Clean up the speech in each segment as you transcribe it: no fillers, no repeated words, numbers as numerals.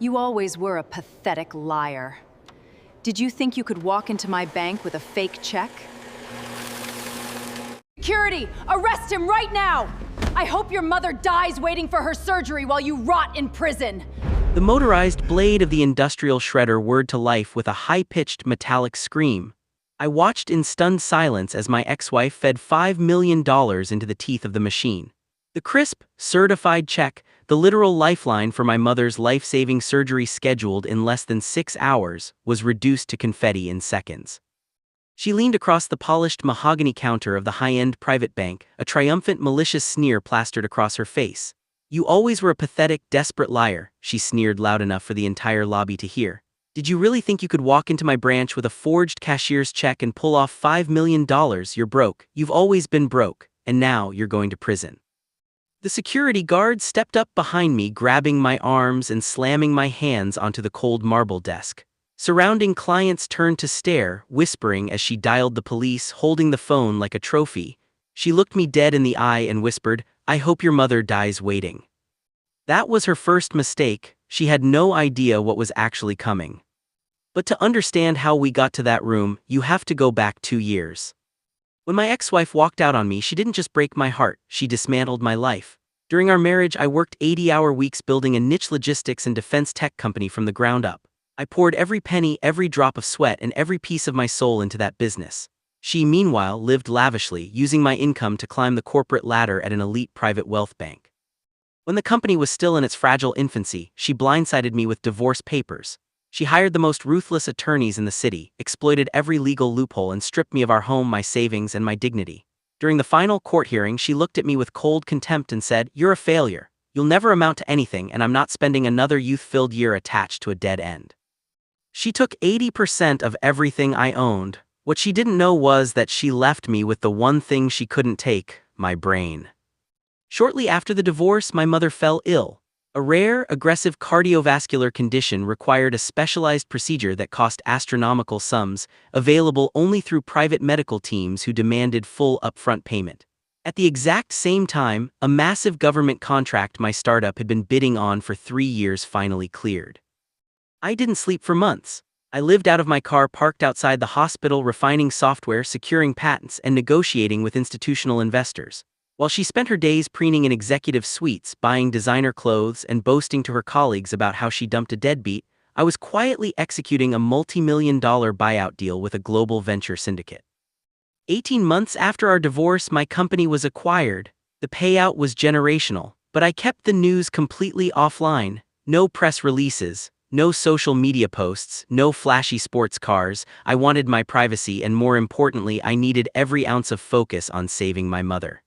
You always were a pathetic liar. Did you think you could walk into my bank with a fake check? Security! Arrest him right now! I hope your mother dies waiting for her surgery while you rot in prison! The motorized blade of the industrial shredder whirred to life with a high-pitched metallic scream. I watched in stunned silence as my ex-wife fed $5 million into the teeth of the machine. The crisp, certified check, the literal lifeline for my mother's life-saving surgery scheduled in less than 6 hours, was reduced to confetti in seconds. She leaned across the polished mahogany counter of the high-end private bank, a triumphant, malicious sneer plastered across her face. "You always were a pathetic, desperate liar," she sneered loud enough for the entire lobby to hear. "Did you really think you could walk into my branch with a forged cashier's check and pull off $5 million? You're broke. You've always been broke, and now you're going to prison." The security guard stepped up behind me, grabbing my arms and slamming my hands onto the cold marble desk. Surrounding clients turned to stare, whispering as she dialed the police, holding the phone like a trophy. She looked me dead in the eye and whispered, "I hope your mother dies waiting." That was her first mistake. She had no idea what was actually coming. But to understand how we got to that room, you have to go back 2 years. When my ex-wife walked out on me, she didn't just break my heart, she dismantled my life. During our marriage, I worked 80-hour weeks building a niche logistics and defense tech company from the ground up. I poured every penny, every drop of sweat, and every piece of my soul into that business. She, meanwhile, lived lavishly, using my income to climb the corporate ladder at an elite private wealth bank. When the company was still in its fragile infancy, she blindsided me with divorce papers. She hired the most ruthless attorneys in the city, exploited every legal loophole, and stripped me of our home, my savings, and my dignity. During the final court hearing, she looked at me with cold contempt and said, "You're a failure. You'll never amount to anything, and I'm not spending another youth-filled year attached to a dead end." She took 80% of everything I owned. What she didn't know was that she left me with the one thing she couldn't take, my brain. Shortly after the divorce, my mother fell ill. A rare, aggressive cardiovascular condition required a specialized procedure that cost astronomical sums, available only through private medical teams who demanded full upfront payment. At the exact same time, a massive government contract my startup had been bidding on for 3 years finally cleared. I didn't sleep for months. I lived out of my car parked outside the hospital, refining software, securing patents, and negotiating with institutional investors. While she spent her days preening in executive suites, buying designer clothes, and boasting to her colleagues about how she dumped a deadbeat, I was quietly executing a multi-million-dollar buyout deal with a global venture syndicate. 18 months after our divorce, my company was acquired. The payout was generational, but I kept the news completely offline. No press releases, no social media posts, no flashy sports cars. I wanted my privacy, and more importantly, I needed every ounce of focus on saving my mother.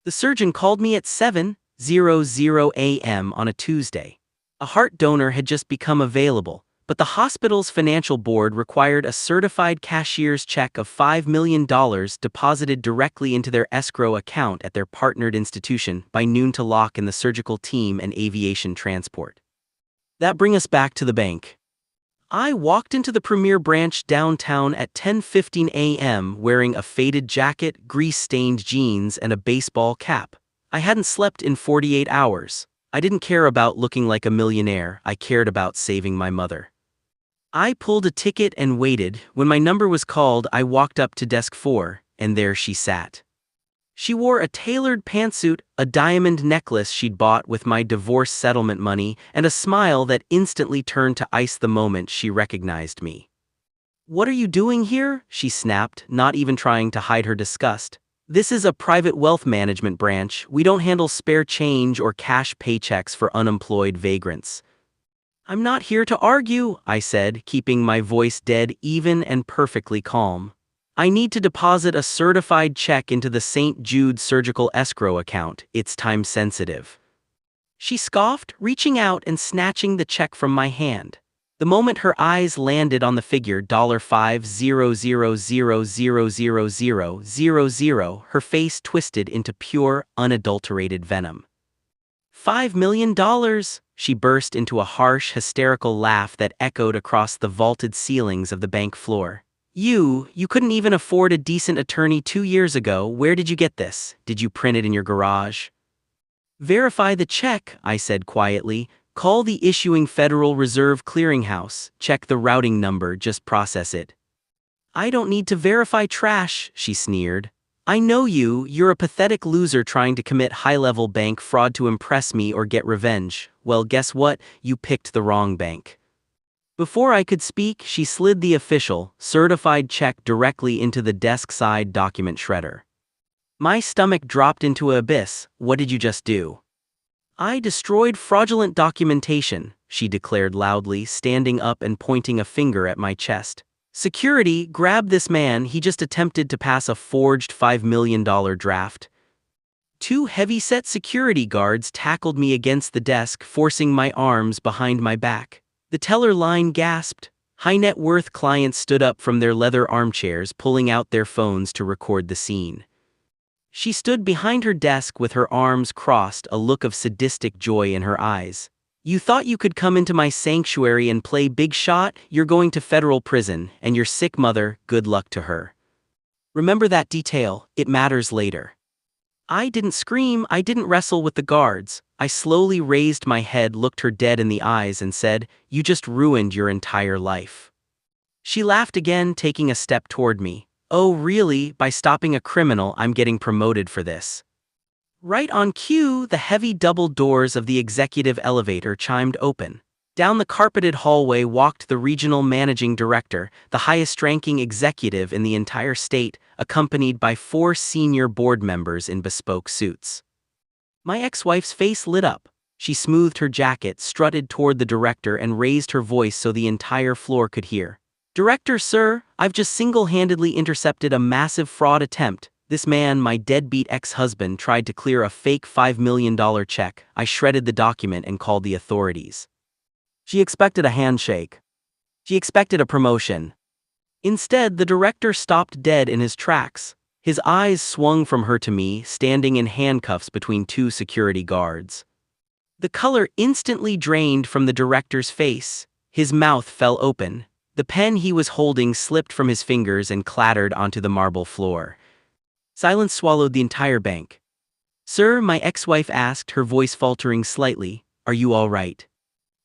The surgeon called me at 7:00 a.m. on a Tuesday. A heart donor had just become available, but the hospital's financial board required a certified cashier's check of $5 million deposited directly into their escrow account at their partnered institution by noon to lock in the surgical team and aviation transport. That brings us back to the bank. I walked into the premier branch downtown at 10:15 a.m. wearing a faded jacket, grease-stained jeans, and a baseball cap. I hadn't slept in 48 hours. I didn't care about looking like a millionaire. I cared about saving my mother. I pulled a ticket and waited. When my number was called, I walked up to desk 4, and there she sat. She wore a tailored pantsuit, a diamond necklace she'd bought with my divorce settlement money, and a smile that instantly turned to ice the moment she recognized me. "What are you doing here?" she snapped, not even trying to hide her disgust. "This is a private wealth management branch. We don't handle spare change or cash paychecks for unemployed vagrants." "I'm not here to argue," I said, keeping my voice dead even and perfectly calm. "I need to deposit a certified check into the St. Jude surgical escrow account. It's time sensitive." She scoffed, reaching out and snatching the check from my hand. The moment her eyes landed on the figure $5,000,000,000, her face twisted into pure, unadulterated venom. $5 million! She burst into a harsh, hysterical laugh that echoed across the vaulted ceilings of the bank floor. You couldn't even afford a decent attorney 2 years ago. Where did you get this? Did you print it in your garage?" "Verify the check," I said quietly, Call the issuing Federal Reserve Clearinghouse, check the routing number, just process it. I don't need to verify trash, she sneered. I know you, you're a pathetic loser trying to commit high-level bank fraud to impress me or get revenge. Well, guess what? You picked the wrong bank. Before I could speak, she slid the official, certified check directly into the desk-side document shredder. My stomach dropped into an abyss. What did you just do? I destroyed fraudulent documentation, she declared loudly, standing up and pointing a finger at my chest. Security, grab this man, he just attempted to pass a forged $5 million draft. Two heavy-set security guards tackled me against the desk, forcing my arms behind my back. The teller line gasped. High-net-worth clients stood up from their leather armchairs, pulling out their phones to record the scene. She stood behind her desk with her arms crossed, a look of sadistic joy in her eyes. You thought you could come into my sanctuary and play big shot? You're going to federal prison, and your sick mother, good luck to her. Remember that detail, it matters later. I didn't scream, I didn't wrestle with the guards. I slowly raised my head, looked her dead in the eyes, and said, You just ruined your entire life. She laughed again, taking a step toward me. Oh really, by stopping a criminal I'm getting promoted for this. Right on cue, the heavy double doors of the executive elevator chimed open. Down the carpeted hallway walked the regional managing director, the highest-ranking executive in the entire state, accompanied by 4 senior board members in bespoke suits. My ex-wife's face lit up. She smoothed her jacket, strutted toward the director, and raised her voice so the entire floor could hear. Director, sir, I've just single-handedly intercepted a massive fraud attempt. This man, my deadbeat ex-husband, tried to clear a fake $5 million check. I shredded the document and called the authorities. She expected a handshake. She expected a promotion. Instead, the director stopped dead in his tracks. His eyes swung from her to me, standing in handcuffs between 2 security guards. The color instantly drained from the director's face. His mouth fell open. The pen he was holding slipped from his fingers and clattered onto the marble floor. Silence swallowed the entire bank. Sir, my ex-wife asked, her voice faltering slightly, are you all right?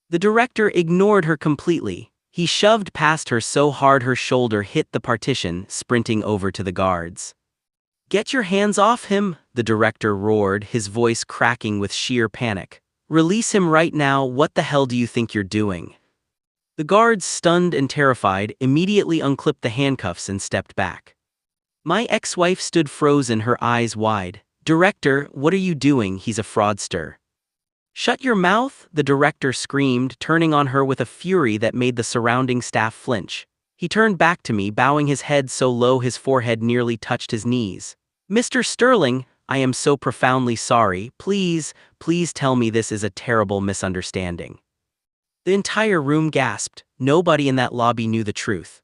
The director ignored her completely. He shoved past her so hard her shoulder hit the partition, sprinting over to the guards. Get your hands off him, the director roared, his voice cracking with sheer panic. Release him right now, what the hell do you think you're doing? The guards, stunned and terrified, immediately unclipped the handcuffs and stepped back. My ex-wife stood frozen, her eyes wide. Director, what are you doing? He's a fraudster. Shut your mouth, the director screamed, turning on her with a fury that made the surrounding staff flinch. He turned back to me, bowing his head so low his forehead nearly touched his knees. Mr. Sterling, I am so profoundly sorry. Please tell me this is a terrible misunderstanding. The entire room gasped. Nobody in that lobby knew the truth.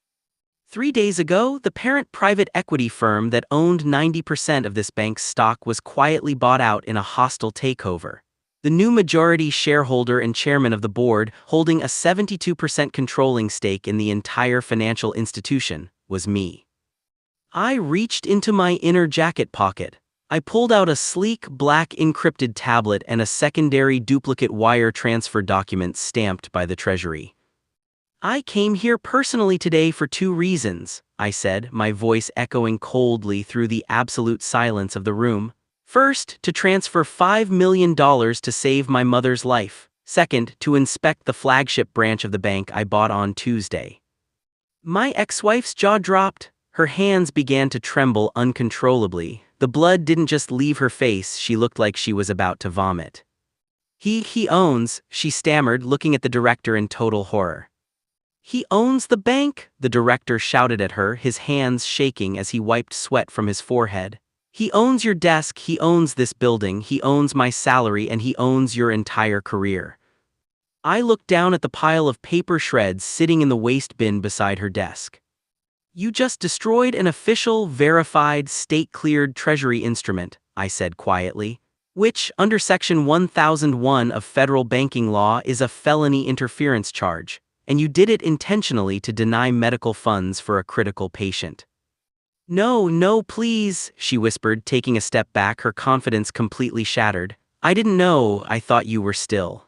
3 days ago, the parent private equity firm that owned 90% of this bank's stock was quietly bought out in a hostile takeover. The new majority shareholder and chairman of the board, holding a 72% controlling stake in the entire financial institution, was me. I reached into my inner jacket pocket. I pulled out a sleek, black encrypted tablet and a secondary duplicate wire transfer document stamped by the Treasury. I came here personally today for 2 reasons, I said, my voice echoing coldly through the absolute silence of the room. First, to transfer $5 million to save my mother's life. Second, to inspect the flagship branch of the bank I bought on Tuesday. My ex-wife's jaw dropped. Her hands began to tremble uncontrollably. The blood didn't just leave her face, she looked like she was about to vomit. He owns, she stammered, looking at the director in total horror. He owns the bank, the director shouted at her, his hands shaking as he wiped sweat from his forehead. He owns your desk, he owns this building, he owns my salary, and he owns your entire career. I looked down at the pile of paper shreds sitting in the waste bin beside her desk. You just destroyed an official, verified, state-cleared Treasury instrument, I said quietly, which, under Section 1001 of federal banking law, is a felony interference charge, and you did it intentionally to deny medical funds for a critical patient. No, please, she whispered, taking a step back, her confidence completely shattered. I didn't know, I thought you were still.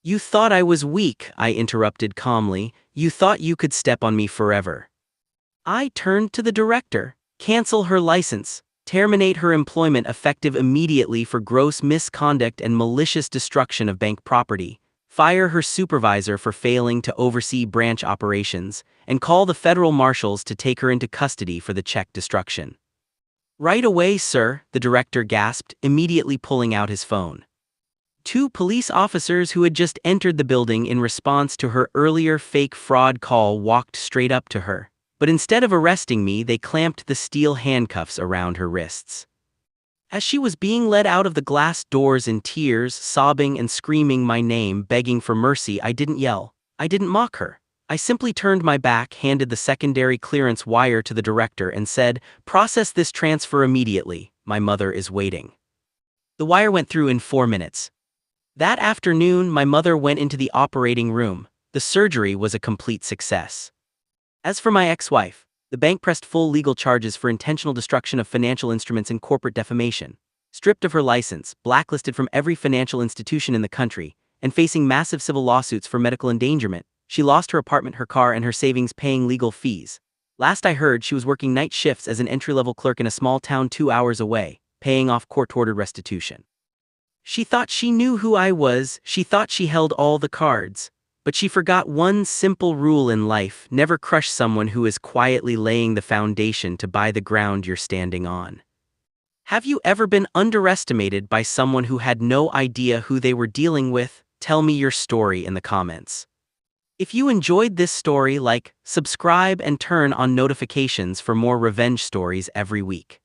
You thought I was weak, I interrupted calmly. You thought you could step on me forever. I turned to the director. Cancel her license. Terminate her employment effective immediately for gross misconduct and malicious destruction of bank property. Fire her supervisor for failing to oversee branch operations, and call the federal marshals to take her into custody for the check destruction. Right away, sir, the director gasped, immediately pulling out his phone. Two police officers who had just entered the building in response to her earlier fake fraud call walked straight up to her. But instead of arresting me, they clamped the steel handcuffs around her wrists. As she was being led out of the glass doors in tears, sobbing and screaming my name, begging for mercy, I didn't yell. I didn't mock her. I simply turned my back, handed the secondary clearance wire to the director, and said, "Process this transfer immediately. My mother is waiting." The wire went through in 4 minutes. That afternoon, my mother went into the operating room. The surgery was a complete success. As for my ex-wife, the bank pressed full legal charges for intentional destruction of financial instruments and corporate defamation. Stripped of her license, blacklisted from every financial institution in the country, and facing massive civil lawsuits for medical endangerment, she lost her apartment, her car, and her savings paying legal fees. Last I heard, she was working night shifts as an entry-level clerk in a small town 2 hours away, paying off court-ordered restitution. She thought she knew who I was, she thought she held all the cards. But she forgot one simple rule in life: never crush someone who is quietly laying the foundation to buy the ground you're standing on. Have you ever been underestimated by someone who had no idea who they were dealing with? Tell me your story in the comments. If you enjoyed this story, like, subscribe, and turn on notifications for more revenge stories every week.